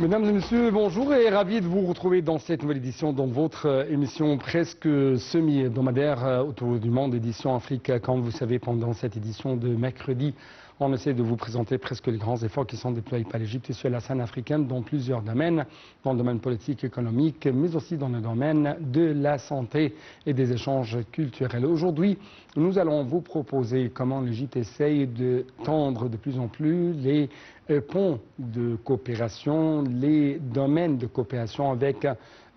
Mesdames et messieurs, bonjour et ravi de vous retrouver dans cette nouvelle édition dans votre émission presque semi-hebdomadaire autour du monde, édition Afrique. Comme vous savez, pendant cette édition de mercredi, on essaie de vous présenter presque les grands efforts qui sont déployés par l'Égypte sur la scène africaine dans plusieurs domaines, dans le domaine politique, économique, mais aussi dans le domaine de la santé et des échanges culturels. Aujourd'hui, nous allons vous proposer comment l'Égypte essaye de tendre de plus en plus les ponts de coopération, les domaines de coopération avec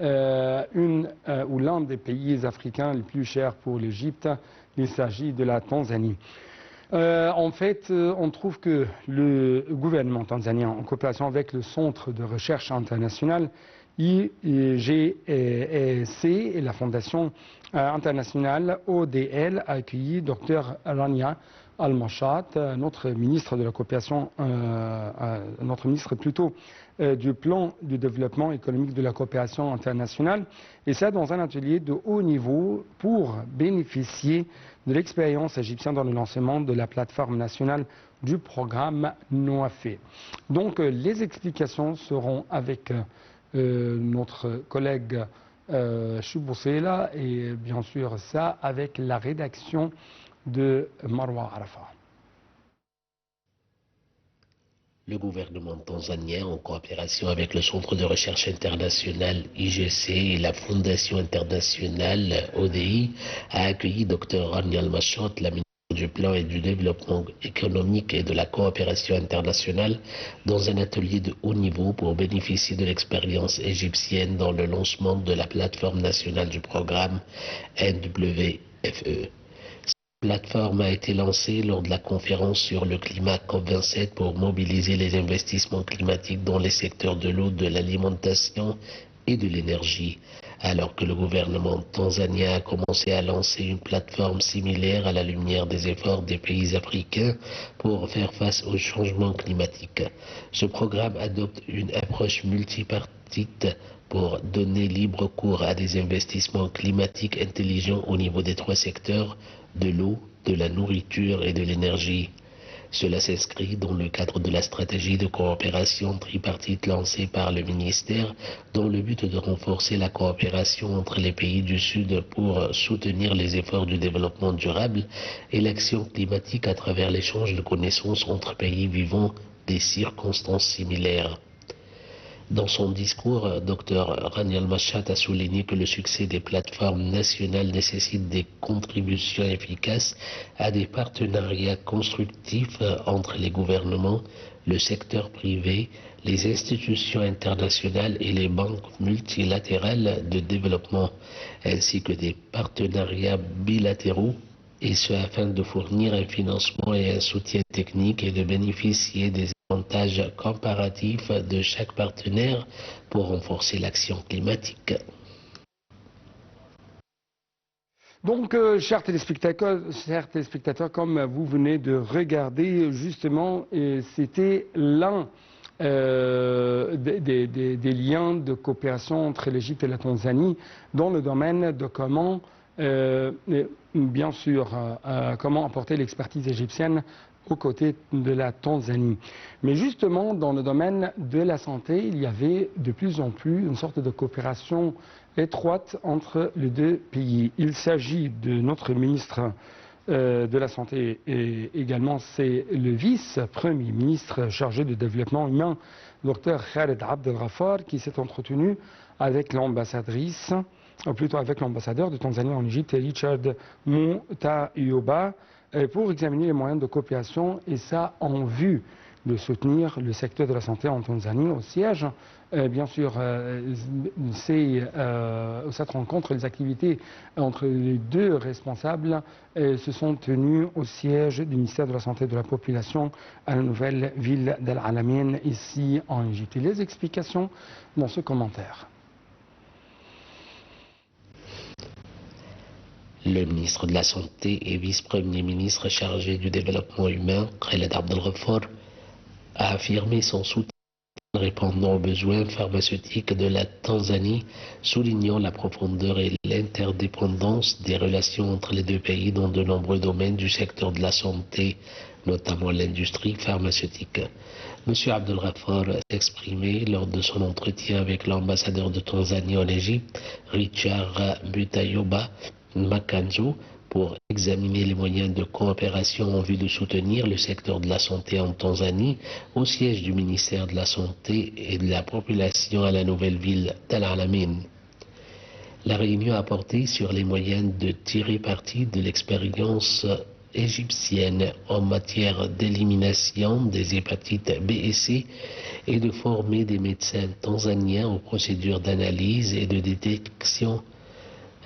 ou l'un des pays africains les plus chers pour l'Égypte. Il s'agit de la Tanzanie. En fait, on trouve que le gouvernement tanzanien, en coopération avec le Centre de recherche international, IGC et la Fondation internationale ODL, a accueilli Dr Rania Al-Mashat, notre ministre de la coopération, notre ministre plutôt du plan du développement économique de la coopération internationale, et ça dans un atelier de haut niveau pour bénéficier de l'expérience égyptienne dans le lancement de la plateforme nationale du programme NOAFE. Donc les explications seront avec notre collègue Chouboussela et bien sûr ça avec la rédaction de Marwa Arafa. Le gouvernement tanzanien, en coopération avec le Centre de recherche international IGC et la Fondation internationale ODI, a accueilli Dr Rania Al-Mashat, la ministre du Plan et du Développement économique et de la coopération internationale, dans un atelier de haut niveau pour bénéficier de l'expérience égyptienne dans le lancement de la plateforme nationale du programme NWFE. La plateforme a été lancée lors de la conférence sur le climat COP27 pour mobiliser les investissements climatiques dans les secteurs de l'eau, de l'alimentation et de l'énergie, alors que le gouvernement tanzanien a commencé à lancer une plateforme similaire à la lumière des efforts des pays africains pour faire face au changement climatique. Ce programme adopte une approche multipartite pour donner libre cours à des investissements climatiques intelligents au niveau des trois secteurs de l'eau, de la nourriture et de l'énergie. Cela s'inscrit dans le cadre de la stratégie de coopération tripartite lancée par le ministère dans le but de renforcer la coopération entre les pays du Sud pour soutenir les efforts du développement durable et l'action climatique à travers l'échange de connaissances entre pays vivant des circonstances similaires. Dans son discours, Dr Rania Al-Mashat a souligné que le succès des plateformes nationales nécessite des contributions efficaces à des partenariats constructifs entre les gouvernements, le secteur privé, les institutions internationales et les banques multilatérales de développement, ainsi que des partenariats bilatéraux, et ce afin de fournir un financement et un soutien technique et de bénéficier des avantages comparatifs de chaque partenaire pour renforcer l'action climatique. Donc, chers téléspectateurs, comme vous venez de regarder, justement, c'était l'un des liens de coopération entre l'Égypte et la Tanzanie dans le domaine de comment, bien sûr, comment apporter l'expertise égyptienne aux côtés de la Tanzanie. Mais justement, dans le domaine de la santé, il y avait de plus en plus une sorte de coopération étroite entre les deux pays. Il s'agit de notre ministre de la Santé et également c'est le vice-premier ministre chargé du développement humain, Dr Khaled Abdel Ghaffar, qui s'est entretenu avec l'ambassadrice, ou plutôt avec l'ambassadeur de Tanzanie en Égypte, Richard Mutayoba, pour examiner les moyens de coopération et ça en vue de soutenir le secteur de la santé en Tanzanie au siège. Bien sûr, cette rencontre, les activités entre les deux responsables se sont tenues au siège du ministère de la Santé et de la Population à la nouvelle ville d'Al Alamein, ici en Égypte. Et les explications dans ce commentaire. Le ministre de la Santé et vice-premier ministre chargé du développement humain, Khaled Abdel Ghaffar, a affirmé son soutien répondant aux besoins pharmaceutiques de la Tanzanie, soulignant la profondeur et l'interdépendance des relations entre les deux pays dans de nombreux domaines du secteur de la santé, notamment l'industrie pharmaceutique. M. Abdel Ghaffar s'est exprimé lors de son entretien avec l'ambassadeur de Tanzanie en Égypte, Richard Mutayoba Makanzo, pour examiner les moyens de coopération en vue de soutenir le secteur de la santé en Tanzanie au siège du ministère de la Santé et de la Population à la nouvelle ville d'Al Alamein. La réunion a porté sur les moyens de tirer parti de l'expérience égyptienne en matière d'élimination des hépatites B et C et de former des médecins tanzaniens aux procédures d'analyse et de détection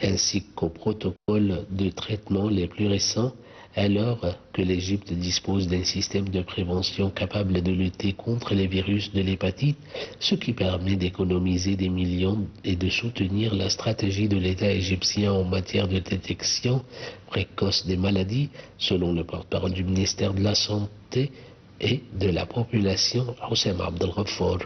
ainsi qu'aux protocoles de traitement les plus récents, alors que l'Égypte dispose d'un système de prévention capable de lutter contre les virus de l'hépatite, ce qui permet d'économiser des millions et de soutenir la stratégie de l'État égyptien en matière de détection précoce des maladies, selon le porte-parole du ministère de la Santé et de la Population, Houssem Abdel Ghaffar.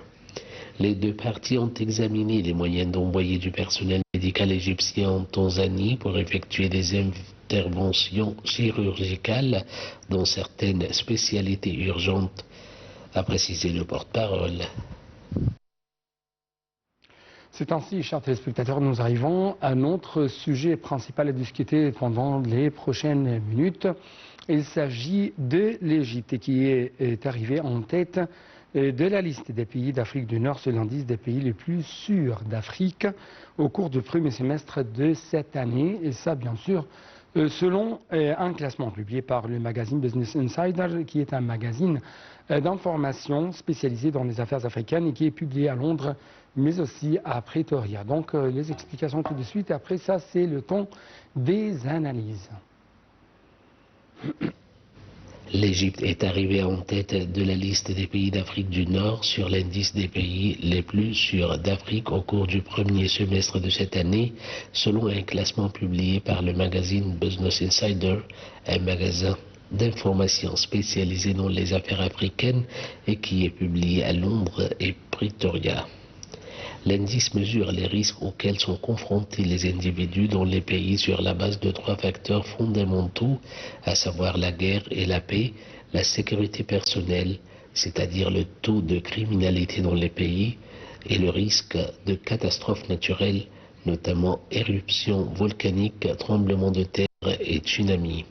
Les deux parties ont examiné les moyens d'envoyer du personnel médical égyptien en Tanzanie pour effectuer des interventions chirurgicales dans certaines spécialités urgentes, a précisé le porte-parole. C'est ainsi, chers téléspectateurs, nous arrivons à notre sujet principal à discuter pendant les prochaines minutes. Il s'agit de l'Égypte qui est arrivée en tête de la liste des pays d'Afrique du Nord sur l'indice des pays les plus sûrs d'Afrique au cours du premier semestre de cette année. Et ça, bien sûr, selon un classement publié par le magazine Business Insider, qui est un magazine d'information spécialisé dans les affaires africaines et qui est publié à Londres, mais aussi à Pretoria. Donc, les explications tout de suite. Après ça, c'est le temps des analyses. L'Égypte est arrivée en tête de la liste des pays d'Afrique du Nord sur l'indice des pays les plus sûrs d'Afrique au cours du premier semestre de cette année, selon un classement publié par le magazine Business Insider, un magasin d'information spécialisé dans les affaires africaines et qui est publié à Londres et Pretoria. L'indice mesure les risques auxquels sont confrontés les individus dans les pays sur la base de 3 facteurs fondamentaux, à savoir la guerre et la paix, la sécurité personnelle, c'est-à-dire le taux de criminalité dans les pays, et le risque de catastrophes naturelles, notamment éruptions volcaniques, tremblements de terre et tsunamis.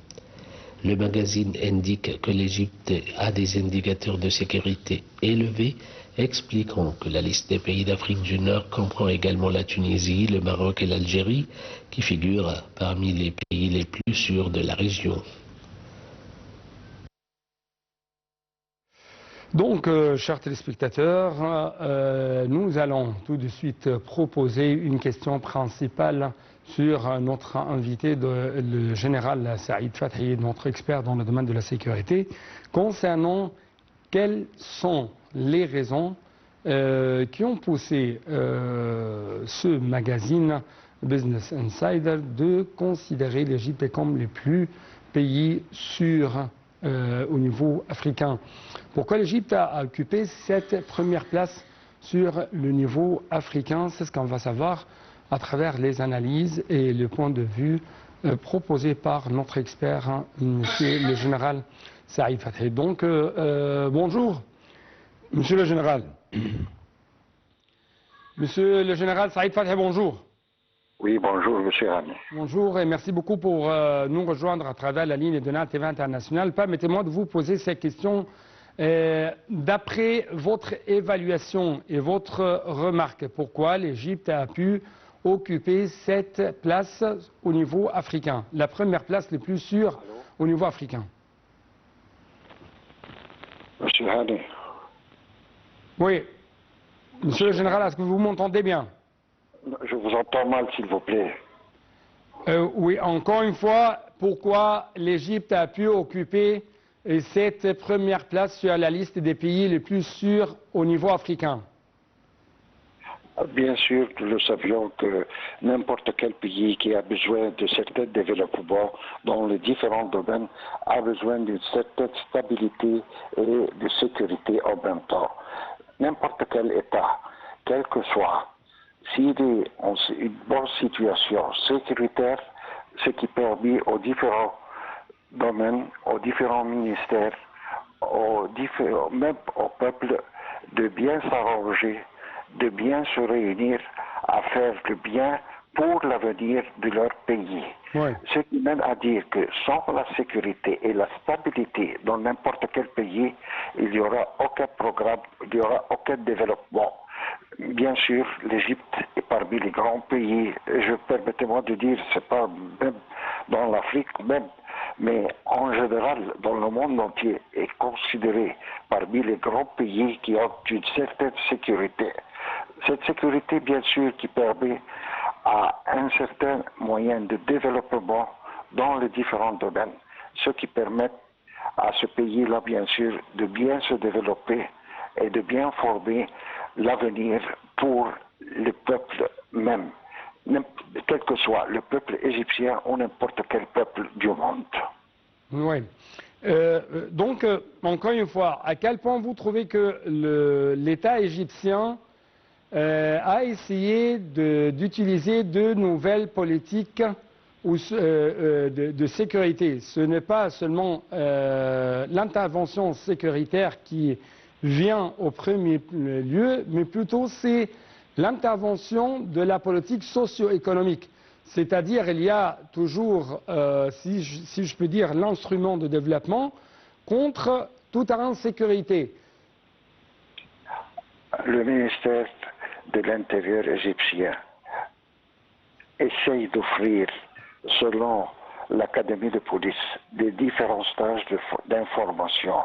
Le magazine indique que l'Égypte a des indicateurs de sécurité élevés, expliquant que la liste des pays d'Afrique du Nord comprend également la Tunisie, le Maroc et l'Algérie, qui figurent parmi les pays les plus sûrs de la région. Donc, chers téléspectateurs, nous allons tout de suite proposer une question principale sur notre invité, le général Saïd Fathi, notre expert dans le domaine de la sécurité, concernant quelles sont les raisons qui ont poussé ce magazine Business Insider de considérer l'Égypte comme les plus pays sûrs au niveau africain. Pourquoi l'Égypte a occupé cette première place sur le niveau africain? C'est ce qu'on va savoir à travers les analyses et le point de vue proposé par notre expert, monsieur le général Saïd Fathi. Donc, bonjour, monsieur le général. Monsieur le général Saïd Fathi, bonjour. Oui, bonjour, monsieur Rami. Bonjour et merci beaucoup pour nous rejoindre à travers la ligne de NAL TV International. Permettez-moi de vous poser ces questions. D'après votre évaluation et votre remarque, pourquoi l'Égypte a pu occuper cette place au niveau africain, la première place la plus sûre au niveau africain? Monsieur Hadi. Oui. Monsieur le général, est-ce que vous m'entendez bien? Je vous entends mal, s'il vous plaît. Oui, encore une fois, pourquoi l'Égypte a pu occuper cette première place sur la liste des pays les plus sûrs au niveau africain? Bien sûr, nous le savions que n'importe quel pays qui a besoin de certains développements dans les différents domaines a besoin d'une certaine stabilité et de sécurité en même temps. n'importe quel État, quel que soit, s'il est en une bonne situation sécuritaire, ce qui permet aux différents domaines, aux différents ministères, même au peuple de bien s'arranger, de bien se réunir à faire le bien pour l'avenir de leur pays. Ouais. Ce qui mène à dire que sans la sécurité et la stabilité dans n'importe quel pays, il n'y aura aucun programme, il n'y aura aucun développement. Bien sûr, l'Égypte est parmi les grands pays, permettez-moi de dire, c'est pas même dans l'Afrique même, mais en général, dans le monde entier, est considéré parmi les grands pays qui ont une certaine sécurité. Cette sécurité, bien sûr, qui permet à un certain moyen de développement dans les différents domaines, ce qui permet à ce pays-là, bien sûr, de bien se développer et de bien former l'avenir pour le peuple même, quel que soit le peuple égyptien ou n'importe quel peuple du monde. Oui. Donc, encore une fois, à quel point vous trouvez que l'État égyptien a essayé d'utiliser de nouvelles politiques de sécurité? Ce n'est pas seulement l'intervention sécuritaire qui vient au premier lieu, mais plutôt c'est l'intervention de la politique socio-économique. C'est-à-dire, il y a toujours, si je peux dire, l'instrument de développement contre toute insécurité. Le ministère de l'Intérieur égyptien essaye d'offrir, selon l'Académie de police, des différents stages d'information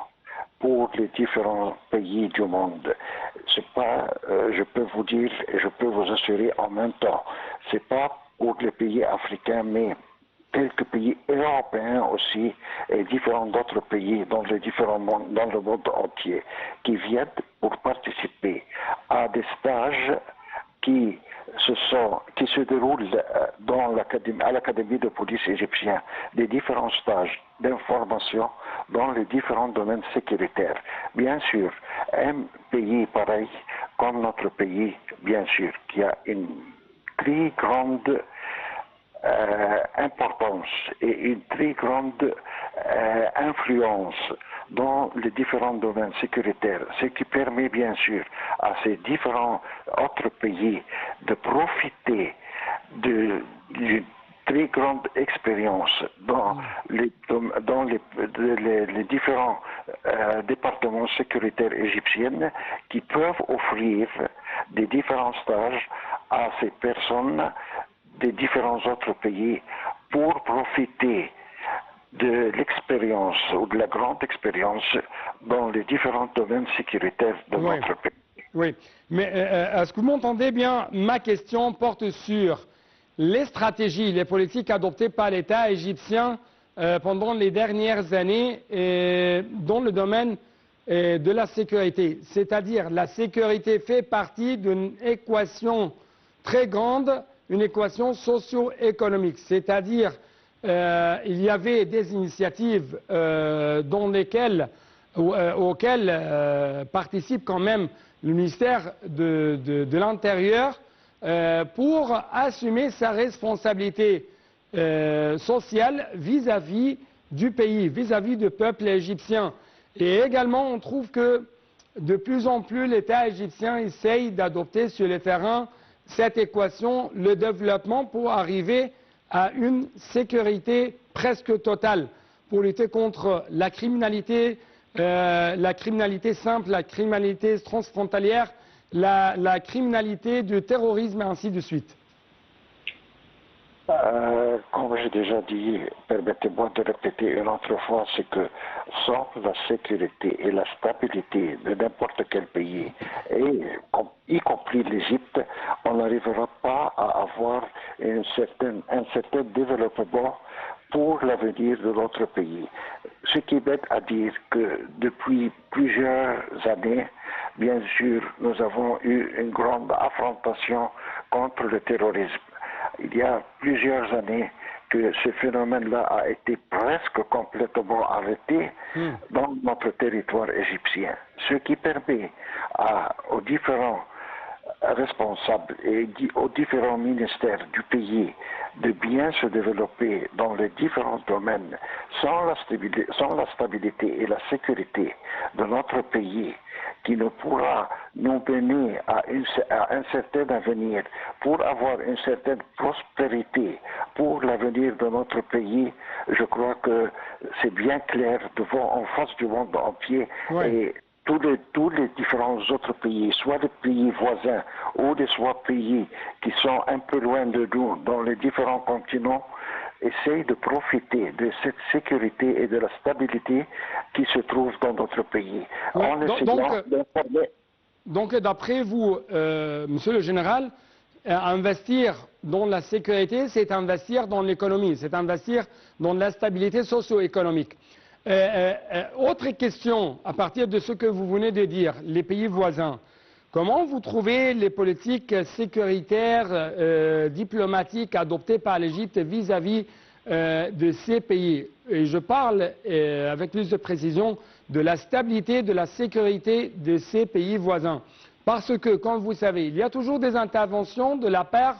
pour les différents pays du monde. C'est pas, je peux vous dire et je peux vous assurer en même temps, c'est pas pour les pays africains, mais quelques pays européens aussi et différents d'autres pays dans dans le monde entier qui viennent pour participer à des stages qui se déroulent à l'Académie de police égyptienne, des différents stages d'information dans les différents domaines sécuritaires. Bien sûr, un pays pareil comme notre pays, bien sûr, qui a une très grande importance et une très grande influence dans les différents domaines sécuritaires, ce qui permet bien sûr à ces différents autres pays de profiter d'une très grande expérience dans les différents départements sécuritaires égyptiens qui peuvent offrir des différents stages à ces personnes des différents autres pays pour profiter de l'expérience ou de la grande expérience dans les différents domaines sécuritaires de notre pays. Oui, mais est-ce que vous m'entendez bien? Ma question porte sur les stratégies, les politiques adoptées par l'État égyptien pendant les dernières années dans le domaine de la sécurité. C'est-à-dire la sécurité fait partie d'une équation très grande, une équation socio-économique, c'est-à-dire il y avait des initiatives auxquelles participe quand même le ministère de l'Intérieur pour assumer sa responsabilité sociale vis-à-vis du pays, vis-à-vis du peuple égyptien. Et également, on trouve que de plus en plus l'État égyptien essaye d'adopter sur le terrain cette équation, le développement pour arriver à une sécurité presque totale, pour lutter contre la criminalité simple, la criminalité transfrontalière, la criminalité du terrorisme et ainsi de suite. Comme j'ai déjà dit, permettez-moi de répéter une autre fois, c'est que sans la sécurité et la stabilité de n'importe quel pays, et y compris l'Égypte, on n'arrivera pas à avoir un certain développement pour l'avenir de notre pays. Ce qui m'aide à dire que depuis plusieurs années, bien sûr, nous avons eu une grande affrontation contre le terrorisme. Il y a plusieurs années que ce phénomène-là a été presque complètement arrêté dans notre territoire égyptien, ce qui permet aux différents responsables et aux différents ministères du pays de bien se développer dans les différents domaines sans la stabilité et la sécurité de notre pays, qui ne pourra nous mener à un certain avenir, pour avoir une certaine prospérité pour l'avenir de notre pays. Je crois que c'est bien clair en face du monde entier. Et tous les différents autres pays, soit des pays voisins ou soit pays qui sont un peu loin de nous dans les différents continents, essayent de profiter de cette sécurité et de la stabilité qui se trouve dans notre pays. Donc, d'après vous, Monsieur le Général, investir dans la sécurité, c'est investir dans l'économie, c'est investir dans la stabilité socio-économique. Autre question, à partir de ce que vous venez de dire, les pays voisins, comment vous trouvez les politiques sécuritaires, diplomatiques adoptées par l'Égypte vis-à-vis de ces pays? Et je parle avec plus de précision de la stabilité, de la sécurité de ces pays voisins. Parce que, comme vous savez, il y a toujours des interventions de la part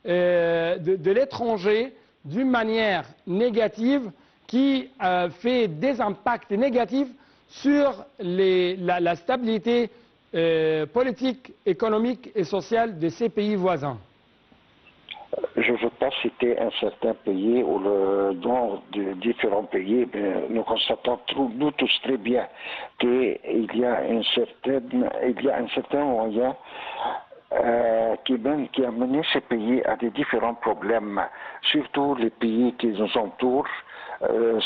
de l'étranger d'une manière négative qui fait des impacts négatifs sur la stabilité politique, économique et sociale de ces pays voisins. Je ne veux pas citer un certain pays ou le nom de différents pays, mais nous constatons nous tous très bien qu'il y a un certain moyen qui a mené ces pays à des différents problèmes, surtout les pays qui nous entourent,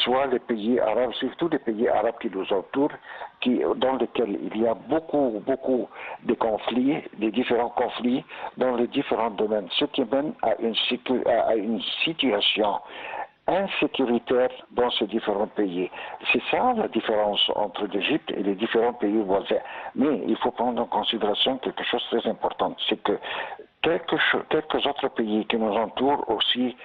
soit les pays arabes, surtout les pays arabes qui nous entourent, dans lesquels il y a beaucoup de conflits, de différents conflits dans les différents domaines, ce qui mène à une situation insécuritaire dans ces différents pays. C'est ça la différence entre l'Égypte et les différents pays voisins. Mais il faut prendre en considération quelque chose de très important, c'est que quelques autres pays qui nous entourent aussi,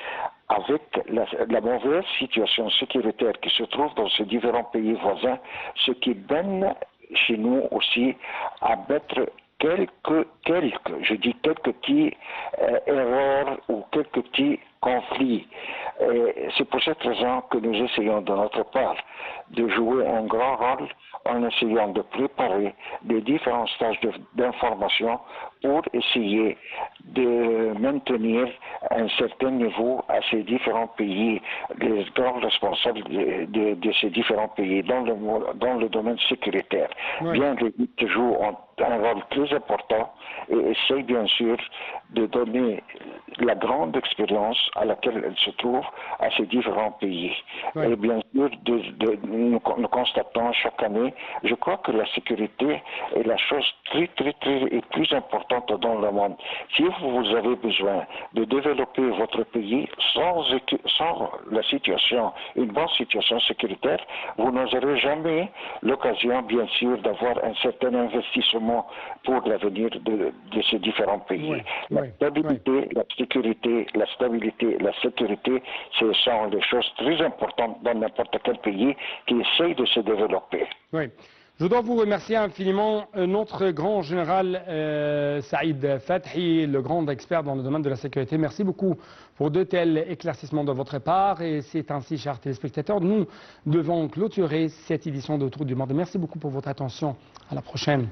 avec la mauvaise situation sécuritaire qui se trouve dans ces différents pays voisins, ce qui mène chez nous aussi à mettre quelques petits erreurs ou quelques petits conflits. C'est pour cette raison que nous essayons de notre part de jouer un grand rôle en essayant de préparer des différents stages d'information pour essayer de maintenir un certain niveau à ces différents pays, les grands responsables de ces différents pays dans le domaine sécuritaire. Bien l'Égypte joue un rôle très important et essaye bien sûr de donner la grande expérience à laquelle elle se trouve à ces différents pays. Et bien sûr, nous constatons chaque année, je crois que la sécurité est la chose très et plus importante dans le monde. Si vous avez besoin de développer votre pays sans la situation, une bonne situation sécuritaire, vous n'aurez jamais l'occasion, bien sûr, d'avoir un certain investissement pour l'avenir de ces différents pays. La stabilité, la sécurité, la stabilité, la sécurité, ce sont des choses très importantes dans n'importe quel pays qui essaye de se développer. Oui. Je dois vous remercier infiniment, notre grand général Saïd Fathi, le grand expert dans le domaine de la sécurité. Merci beaucoup pour de tels éclaircissements de votre part. Et c'est ainsi, chers téléspectateurs, nous devons clôturer cette édition d'Autour du Monde. Merci beaucoup pour votre attention. À la prochaine.